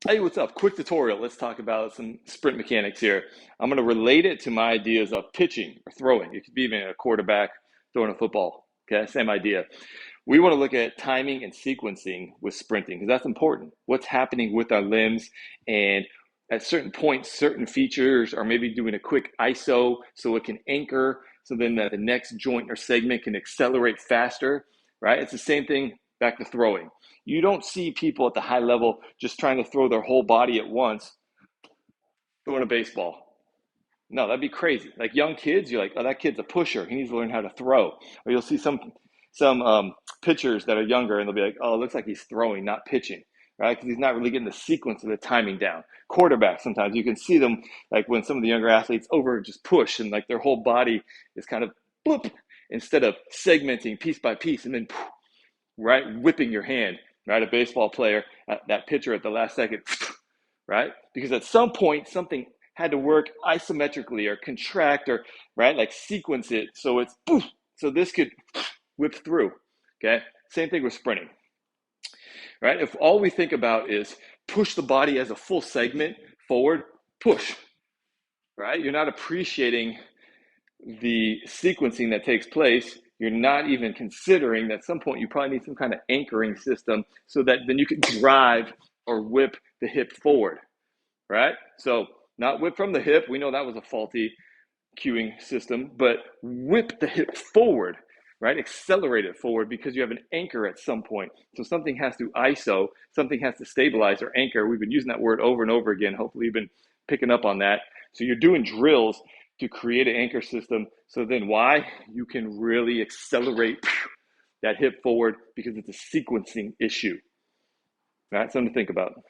Hey, what's up? Quick tutorial. Let's talk about some sprint mechanics here. I'm going to relate it to my ideas of pitching or throwing. It could be even a quarterback throwing a football. Okay, same idea. We want to look at timing and sequencing with sprinting because that's important. What's happening with our limbs, and at certain points, certain features are maybe doing a quick ISO so it can anchor, so then that the next joint or segment can accelerate faster, right? It's the same thing back to throwing. You don't see people at the high level just trying to throw their whole body at once throwing a baseball. No, that'd be crazy. Like young kids, you're like, oh, that kid's a pusher. He needs to learn how to throw. Or you'll see some pitchers that are younger, and they'll be like, oh, it looks like he's throwing, not pitching, right? Because he's not really getting the sequence of the timing down. Quarterbacks, sometimes you can see them like when some of the younger athletes over just push, and like their whole body is kind of boop instead of segmenting piece by piece, and then right, whipping your hand, right? A baseball player, that pitcher at the last second, right? Because at some point something had to work isometrically or contract or right, like sequence it so it's poof, so this could whip through. Okay, same thing with sprinting, right? If all we think about is push the body as a full segment forward, push, right? You're not appreciating the sequencing that takes place. You're not even considering that at some point you probably need some kind of anchoring system so that then you can drive or whip the hip forward, right? So not whip from the hip. We know that was a faulty cueing system, but whip the hip forward, right? Accelerate it forward because you have an anchor at some point. So something has to ISO, something has to stabilize or anchor. We've been using that word over and over again. Hopefully you've been picking up on that. So you're doing drills to create an anchor system. So then why? You can really accelerate that hip forward because it's a sequencing issue. Right? Something to think about.